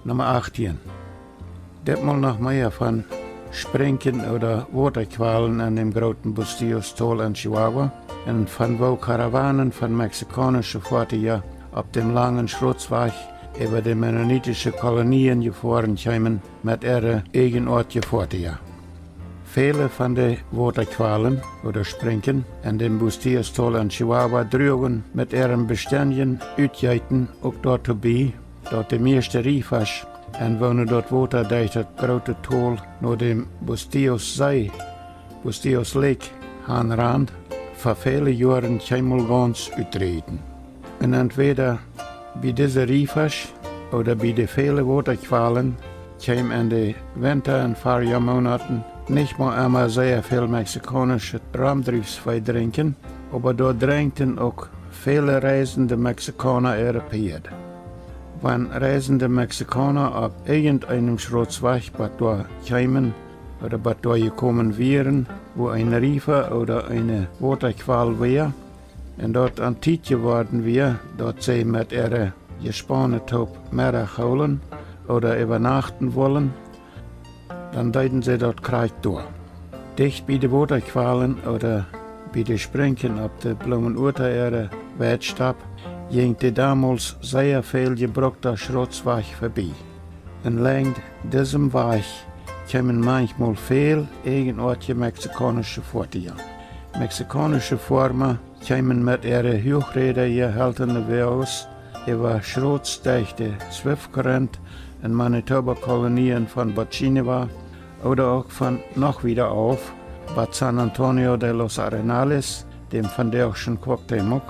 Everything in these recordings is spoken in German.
Nummer 18. Ditmal noch mehr von Springen oder Waterqualen an dem großen Bustillos-Tal in Chihuahua und von wo Karawanen von mexikanischen Fahrten auf dem langen Schrotzweg über die mennonitischen Kolonien gefahren kamen mit ihren eigenartigen Fahrten. Viele von den Waterqualen oder Springen an dem Bustillos-Tal in Chihuahua trugen mit ihren beständigen Utjeiten auch dort vorbei, dort die meiste Riefers en wonen dort water durch das große Tal naar dem Bustillos-See, Bustillos-Lake, aanrand, voor viele Jahren keinmal ganz uitreden. Und entweder bei diesen Riefers oder bei den vielen Waterqualen kam in den Winter- und Frühjahrmonaten nicht mal einmal sehr viel mexikanische Raumdriftswein trinken, aber dort drängten auch viele reisende Mexikaner Europäer. Wenn reisende Mexikaner auf irgendeinem Schrotzweg dort kamen oder dort gekommen wären, wo ein Riefer oder eine Waterqual war, und dort an Tiet geworden wäre, dort sie mit ihrer gespanne Taub Mittag holen oder übernachten wollen, dann deuten sie dort Kreuz durch. Dicht bei den Waterqualen oder bei den Springen auf der Blumenurter Weitstab ging die damals sehr viel gebrauchte Schrotzweg vorbei. Und längs diesem Weg kamen manchmal viel eigenartige mexikanische Fahrten. Mexikanische Farmer kamen mit ihren Hochrädern gehaltenen Wagens über Schrotz durch die Swift-Current in Manitoba-Kolonien von Bochineva oder auch von noch wieder auf Bad San Antonio de los Arenales, dem von der auch schon Quacktemoc.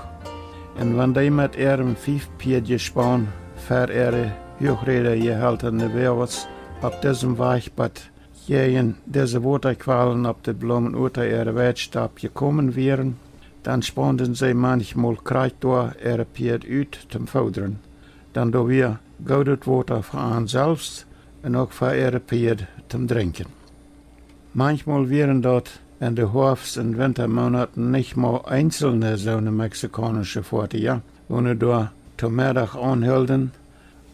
Und wenn die mit ihrem 5-Pied-Gespann für ihre Hochräder gehaltene Wagens auf diesem Weg gegen diese Waterqualen auf die Blumenurter ihre Weitstab gekommen wären, dann spannten sie manchmal Kreuz durch ihre Pied uit zum Fodern. Dann do wir gutes Wasser für uns selbst und auch für ihre Pied zum Trinken. Manchmal wären dort in den Herbst- und Wintermonaten nicht mal einzelne so eine mexikanische Fahrten, wo dort zum Mittag anhielten,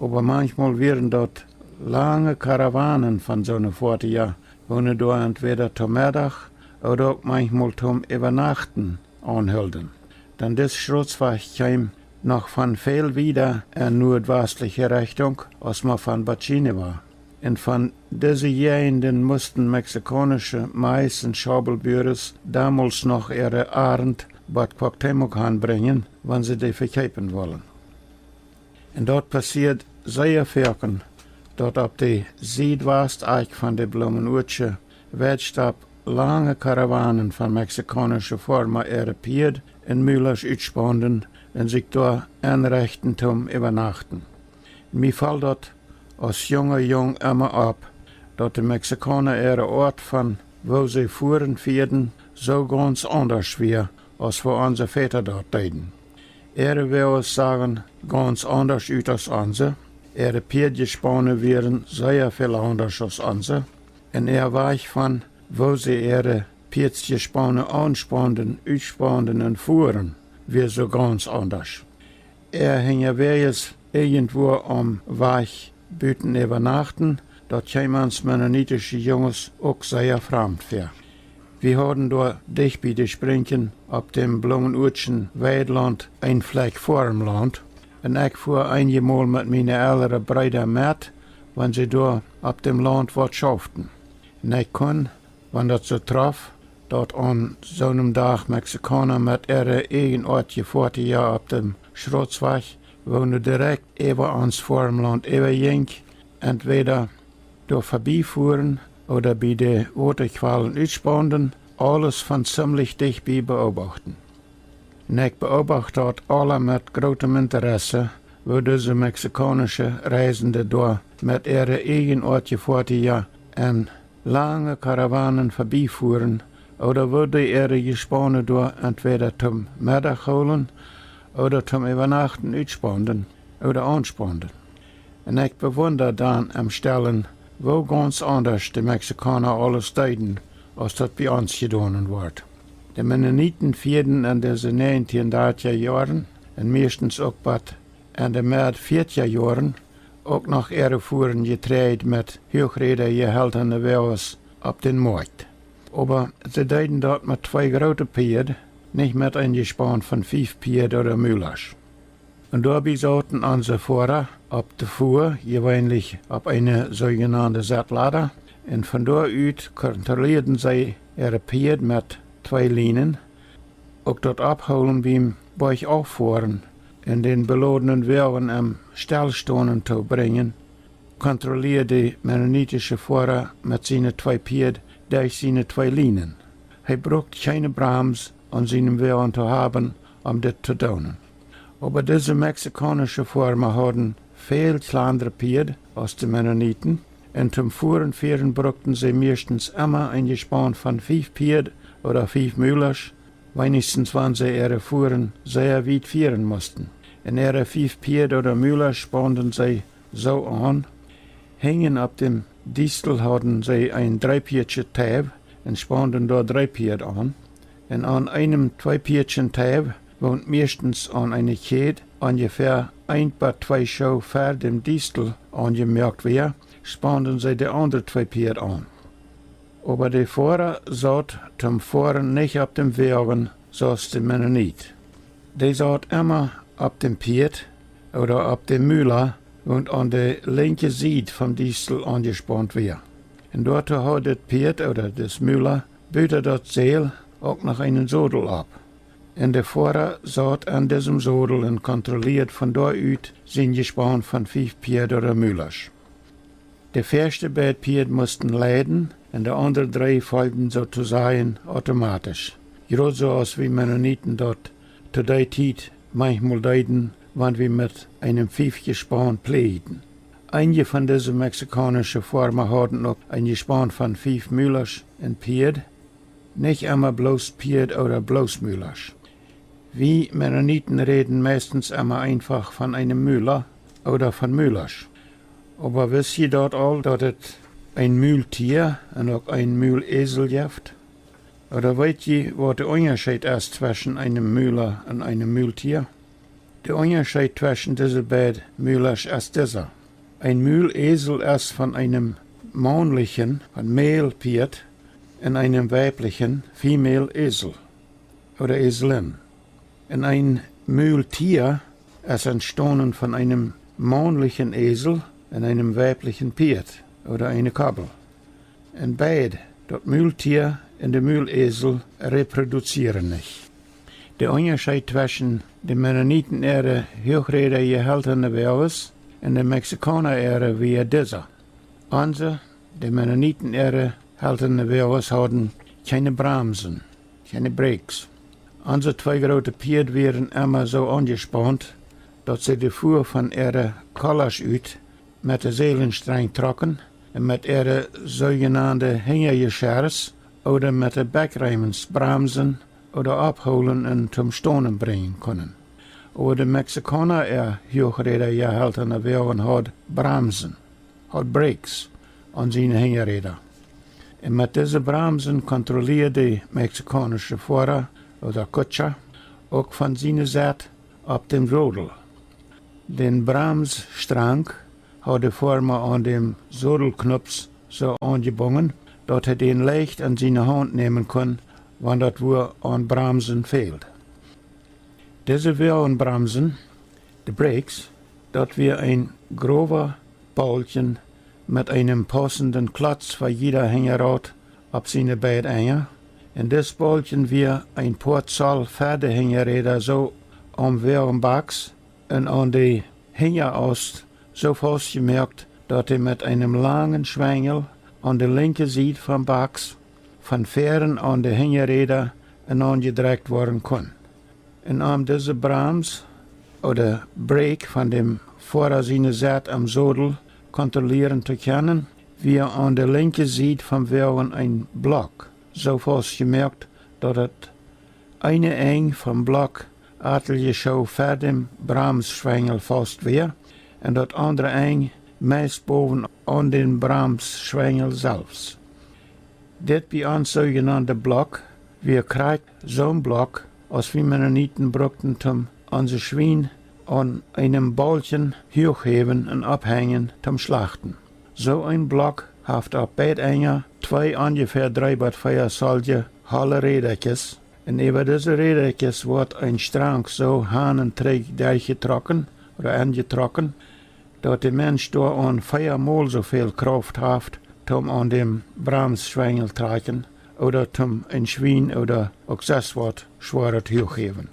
aber manchmal wären dort lange Karawanen von so einer Fahrten, wo dort entweder zum Mittag oder auch manchmal zum Übernachten anhielten. Dann das Schrotzweg kam noch von viel wieder in nordwestliche Richtung, als man von Bochineva war. Und von diesen Gegenden mussten mexikanische Mais- und Schabelbüros damals noch ihre Arend Bad Cuauhtémoc anbringen, wenn sie die verkaufen wollen. Und dort passiert sehr viel, dort auf die Südwesteck von der Blumenurtsche Weitstab lange Karawanen von mexikanischen Farmer Europäer in Müllers uitspannen und sich dort einrichten zum Übernachten. Mir fällt dort als jung immer ab, dass die Mexikaner ihre Ort von wo sie fuhren vierten so ganz anders war, als wo unsere Väter dort deden. Will es sagen, ganz anders ut als unsere. Ihre Piedgespanne wären sehr viel anders als unsere. Und war von wo sie ihre Piedgespanne anspannten, uitspannten und fuhren, wir so ganz anders. Hing jetzt irgendwo am Weg büten übernachten, dort kämen uns mennonitische Jungs auch sehr fremd für. Wir hatten dort dicht bei den Springen auf dem Blumenurtschen Weidland ein Fleck vor dem Land. Und ich fuhr einmal mit meinen älteren Brüdern mit, wenn sie dort auf dem Land was schafften. Und ich kon, wenn das so traf, dort an so einem Tag Mexikaner mit ihrer eigenartigen Fahrten auf dem Schrotzweg, wo direkt über uns vor dem Land überging, entweder durch vorbeifuhren oder bei den Waterqualen uitspannen, alles von ziemlich dicht bei beobachten. Und ich beobachte dort alle mit großem Interesse, wo diese mexikanische Reisende dort mit ihrer eigenartigen Fahrten in lange Karawanen vorbeifuhren oder wo die ihre Gespanne dort entweder zum Mittag holen oder zum Übernachten uitspannen oder anspannen. Und ich bewundere dann am Stellen, wo ganz anders die Mexikaner alles deuten, als das bei uns getan wird. Die Mennoniten vierten in diesen 1930er Jahren und meistens auch in den mehr 40er Jahren ook nog voeren getraind met hoogreden gehaltene wagens op den markt. Aber ze deden dat met 2 grote Pferde, nicht mit einem Gespann von 5 Pferd oder Mühlers. Und dabei saßen unsere Fahrer auf der Fuhr, gewöhnlich auf eine sogenannte Sattlader, und von dort aus kontrollierten sie ihre Pferd mit 2 Linien, auch dort abholen beim Bergauffahren, in den beladenen Wagen am Stillstehen zu bringen, kontrolliert die mennonitische Fahrer mit seinen 2 Pferd durch seine 2 Linien. Er braucht keine Brams an seinem Wagen zu haben, das zu tun. Aber diese mexikanische Fahrer hatten viel kleinere Pferde als die Mennoniten, und zum Fuhren brauchten sie meistens immer ein Gespann von 5 Pferd oder 5 Mühlers, wenigstens wenn sie ihre Fuhren sehr weit führen mussten. In ihre 5 Pferd oder Mühlers spannten sie so an, hingen auf dem Distel hatten sie ein 3-Pferdchen Tab und spannten dort 3 Pferd an. Und an einem 2-Pferdchen Tab wohnt meistens an einer Kette ungefähr 1 bis 2 Schau vor dem Distel angemerkt wäre, spannten sie die anderen 2 Pferd an. Aber der Fahrer saß zum Fahren nicht auf dem Wagen, saß der Mennonit. Der saß immer auf dem Pferd oder auf dem Müller und an der linken Seite vom Distel angespannt wäre. Und dort hat das Pferd oder das Müller böte das Seil auch noch einen Sodel ab. Und der Fahrer saß an diesem Sodel und kontrolliert von dort aus sein Gespann von 5 Pferd oder Müllers. Die ersten beiden Pferd mussten leiden und die anderen 3 folgten sozusagen automatisch. Gerade so als wir Mennoniten dort zu der Zeit manchmal deuten, wenn wir mit einem 5-Gespann pflegten. Einige von diesen mexikanischen Farmer hatten auch ein Gespann von 5 Müllers und Pferd, nicht immer bloß Pferd oder bloß Müllers. Wir Mennoniten reden meistens immer einfach von einem Müller oder von Müllers. Aber wisst ihr dort all, dass es ein Mühltier und auch ein Mühlesel gibt? Oder weißt ihr, was der Unterschied ist zwischen einem Müller und einem Mühltier? Der Unterschied zwischen diesen beiden Müllers ist dieser. Ein Mühlesel ist von einem männlichen, von Male Pferd, und einem weiblichen, Female Esel oder Eselin. Und ein Mühltier ist entstanden von einem männlichen Esel und einem weiblichen Pferd oder eine Kabel. Und beide, das Mühltier und der Mühlesel, reproduzieren nicht. Der Unterschied zwischen den Mennoniten ihre hochrede gehaltene Wagens und den Mexikaner wie dieser. Unsere, die Mennoniten ihre haltene Wagens hatten keine Bremsen, keine Brakes. Unsere 2 große Pferde wären immer so angespannt, dass sie die Fuhr von ihren Collars aus mit der Seelenstrang trocken und mit ihren sogenannten Hängergeschirrs oder mit den Backreimens bremsen oder abholen und zum Stonen bringen können. Aber der Mexikaner hochreder gehaltene Wagen hat Bremsen, hat Brakes an seine Hängerräder. Und mit diesen Bremsen kontrolliert die mexikanische Fahrer oder Kutscher auch von seiner Seite auf dem Rodel. Den Bremsstrang hat der Fahrer an dem Sodelknopf so angebunden, dass er den leicht an seine Hand nehmen kann, wenn das wo an Bremsen fehlt. Diese Wagenbremsen, die Brakes, das wir ein grober Balken mit einem passenden Klotz für jeder Hängerrad auf seine beiden Enden. Und das Balken wir ein paar Zoll Pferdehängerräder so am Wagenbacks und an die Hängerast so festgemerkt, dass er mit einem langen Schwengel an der linken Seite vom Backs von Pferden an die Hängerräder angedreht werden kann. Und um diese Brems oder Brake von dem Fahrer seine Seite am Sodel kontrollieren zu können, wir an der linken Seite vom Wagen ein Block so festgemerkt, dass das eine Eng vom Block etliche Schau vor dem Bremsschwengel fast wäre und das andere Eng meist boven an den Bremsschwengel selbst. Das bei uns sogenannte Block, wir kriegen so ein Block, als wir Mennoniten brauchten, um unsere Schweine an einem Balken hochheben und abhängen zum Schlachten. So ein Block hat auf beiden Enden zwei ungefähr 3x4 solche hohle Räderchen. Und über diese Räderchen wird ein Strang so hanenträg durchgetrocken oder angetrocken, dass der Mensch da an 4-mal so viel Kraft hat, um an dem Bremsschwengel zu tragen oder um ein Schwein oder auch das Wort schwerer hochheben.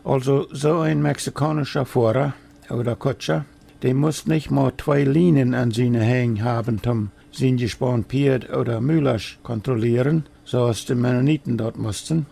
Also so ein mexikanischer Fahrer oder Kutscher, der muss nicht mal 2 Linien an seine Hängen haben, um sein Gespann Pferd oder Müllers kontrollieren, so als die Mennoniten dort mussten,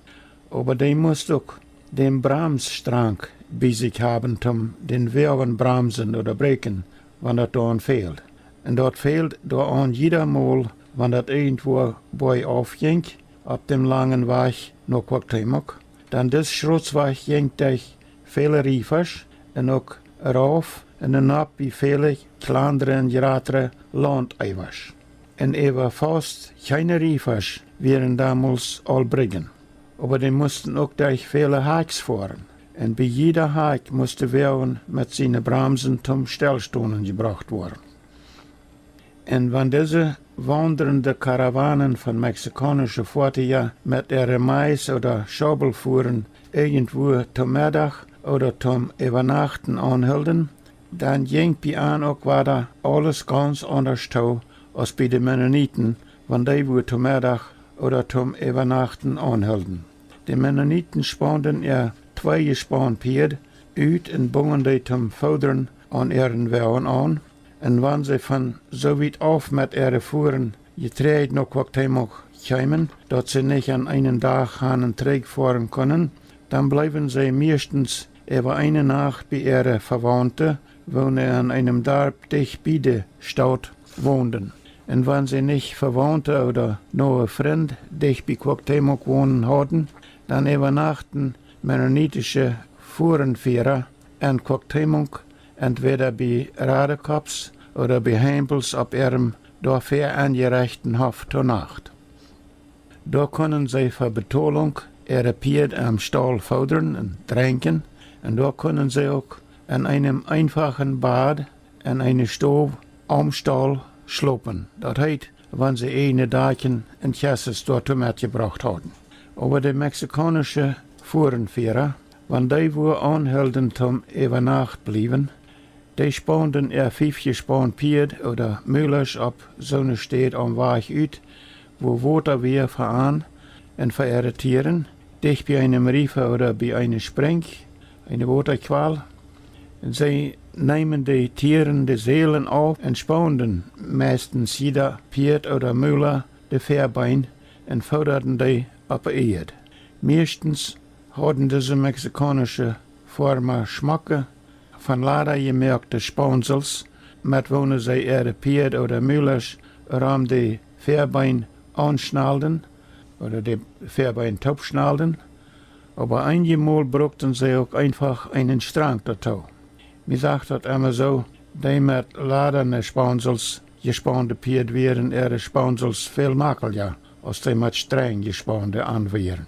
aber der muss auch den Bremsstrang bei sich haben, um den Wagen bremsen oder brechen, wenn das da fehlt. Und dort fehlt da an jeder Mal, wenn das irgendwo bei aufging, ab dem langen Weg nach Quackteimok, dann das Schrutzweg ging durch viele Riefers und auch rauf und dann ab wie viele kleinere und größere Landeivers. Und war fast keine Riefers wären damals allbringen. Aber die mussten auch durch viele Hikes fahren. Und bei jeder Hike musste Wagen mit seinen Bremsen zum Stillstehen gebracht werden. Und wenn diese wandernden Karawanen von mexikanischen Fahrten mit ihren Mais oder Schaukel fuhren, irgendwo zum Mittag oder zum Übernachten anhielten, dann ging bei an auch weiter alles ganz anders zu als bei den Mennoniten, wenn die wo zum Mittag oder zum Übernachten anhielten. Die Mennoniten spannten ihr 2 gespannt Pferd uit und bungen die zum Fodern an ihren Wagen an. Und wenn sie von so weit auf mit ihren Fuhren getreut nach Quackteimok kämen, dass sie nicht an einem Tag einen Träg fahren können, dann bleiben sie meistens über eine Nacht bei ihren Verwandten, wo sie an einem Dorf dicht bei der Stadt wohnten. Und wenn sie nicht Verwandte oder neue Freunde dicht bei Quackteimok wohnen hatten, dann übernachten mennonitische Fuhrenführer in Quackteimok entweder bei Radekops oder bei Hempels auf ihrem dafür angereichten Hof zur Nacht. Da können sie für Bezahlung ihre Pferd am Stall fordern und tränken, und da können sie auch in einem einfachen Bad in eine Stube am Stall schlupen. Das heißt, wenn sie eine Dachen in Chassis dort mitgebracht haben. Aber die mexikanischen Fuhrenführer, wenn die wo anhielten zum über Nacht blieben, die spannten 5 gespannt Pferd oder Müllers ab so eine Stadt am Weg uit, wo Water wir fahren und für ihre Tieren, dicht bei einem Riefer oder bei einer Spreng, eine Waterqual. Und sie nehmen die Tieren die Seelen auf und spannen meistens jeder Pferd oder Müller die Fährbein und forderten die ab der Erde. Meistens hatten diese mexikanische Formen Schmacke von leider gemerkte Spansels, mit wonen sie ihre Pferd oder Müllers ram die Fährbein anschnalden oder die Fährbein topschnalden, aber einmal brauchten sie auch einfach einen Strang dazu. Mir sagt das immer so, die mit laderne Spansels gespannte Pferd wären ihre Spansels viel makeliger, als die mit streng gespannte anwären.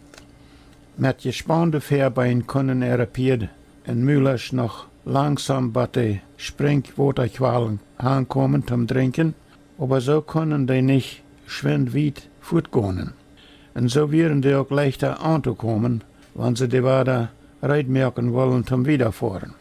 Mit gespannte Fährbein können ihre Pferd und Müllers noch langsam bei den Springwaterqualen ankommen zum Trinken, aber so können die nicht schwind weit fortgehen. Und so wären die auch leichter anzukommen, wenn sie die Wader reitmerken wollen zum Wiederfahren.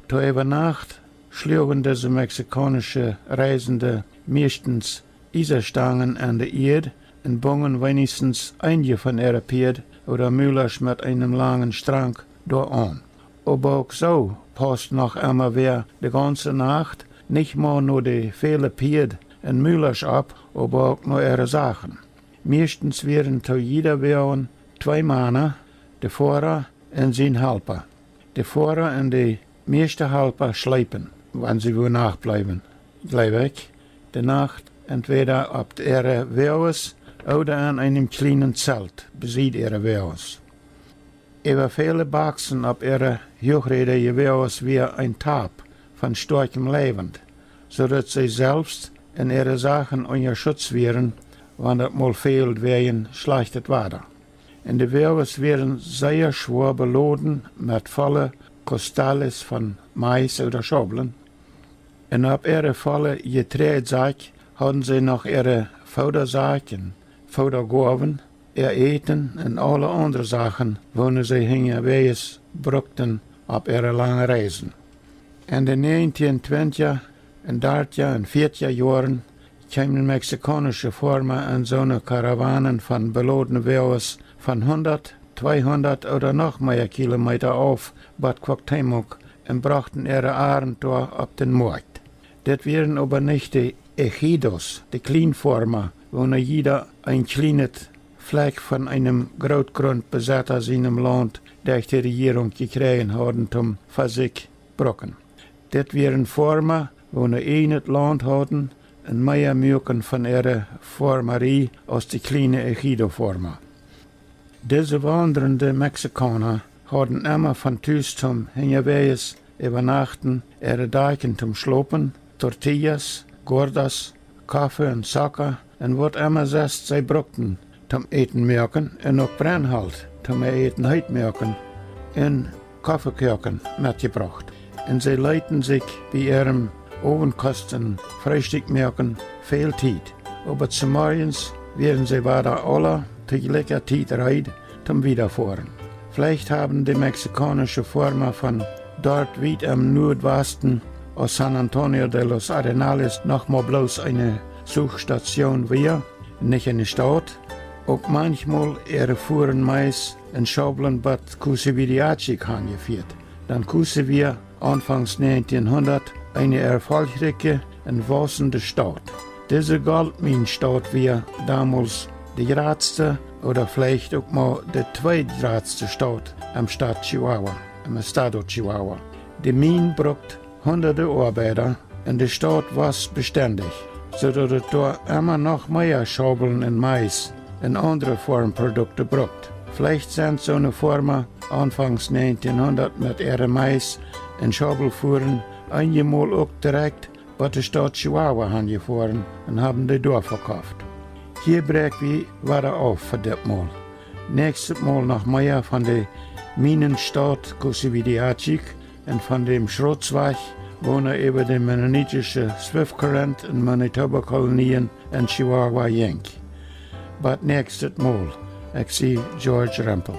Zur über Nacht schlugen diese mexikanische Reisende meistens Eisenstangen an der Erde und bungen wenigstens einige von ihren Pferd oder Müllers mit einem langen Strang da an. Aber auch so passt noch einmal wer die ganze Nacht nicht mal nur die viele Pferd und Müllers ab, aber auch nur ihre Sachen. Meistens wären zu jeder Währung 2 Männer, der Fahrer und sein Helfer. Der Fahrer und die meiste Helfer schleipen, wenn sie wo nachbleiben. Gleich weg, die Nacht entweder auf ihre Währung oder an einem kleinen Zelt, besieht ihre Währung. Über viele Boxen auf ihre Hochräder gewährt wie ein Tab von starkem Leben, sodass sie selbst in ihre Sachen unter Schutz wären, wenn das mal fehlt wegen schlechtes Wetter. Und die Währer wären sehr schwer beladen mit vollen Kostales von Mais oder Schobeln. Und ab ihre volle Getreidesack hadden sie noch ihre Futtersack und Futtergorven, ihr Eten und alle andere Sachen, wo sie hingewees brukten op ihre lange Reisen. In de 1920 en 30 en 40 Jahren kwamen mexikanische Farmer an zo'n Karawanen von beladenen Wagens von 100, 200 oder noch mehr Kilometer auf Bad Cuauhtémoc und brachten ihre Abenteuer auf den Markt. Das wären aber nicht die Ejidos, die Kleinfarmer, wo jeder ein kleines Fleck von einem Großgrundbesitzer seinem Land durch die Regierung gekriegt haben, für sich brocken. Das wären Farmer, wo ein Land hatten und mehr mögen von ihrer Farmerie als die kleinen Ejido-Farmer. Diese wandernden Mexikaner hatten immer von Tüß zum Hingewees übernachten, ihre Deichen zum Schlopen, Tortillas, Gordas, Kaffee und Zucker und wat immer selbst sie brauchten zum Eten merken und auch Brennholz zum Eten heute merken und Kaffeekirchen mitgebracht. Und sie leiten sich bei ihrem Ovenkosten Frühstück merken viel Zeit. Aber zum Morgens werden sie weiter alle tegelijker Zeit rijden zum Wiederfahren. Vielleicht haben die mexikanischen Farmer von dort weit am Nordwesten aus San Antonio de los Arenales nochmal bloß eine Suchstation wir, nicht eine Stadt. Auch manchmal ihre Fuhren Mais in Schobeln Bad Cusividiachi angeführt. Dann kussen wir anfangs 1900 eine erfolgreiche und wachsende Stadt. Diese Goldminenstadt war damals die größte oder vielleicht auch mal die zweitgrößte Stadt im Staat Chihuahua, im Estado Chihuahua. Die Mine braucht hunderte Arbeiter und die Stadt war beständig, sodass es da immer noch mehr Schobeln und Mais und andere Farmprodukte braucht. Vielleicht sind so eine Farmer anfangs 1900 mit ihrem Mais und Schobelfuhren einmal auch direkt bei der Stadt Chihuahua angefahren und haben die dort verkauft. Hier brechen wir weiter auf für das Mal. Nächstes Mal noch mehr von der Minenstadt Cusividiachi und von dem Schrotzweig, wo über den mennonitischen Swift-Current in Manitoba-Kolonien in Chihuahua ging. But nächstes Mal, ich sehe George Rempel.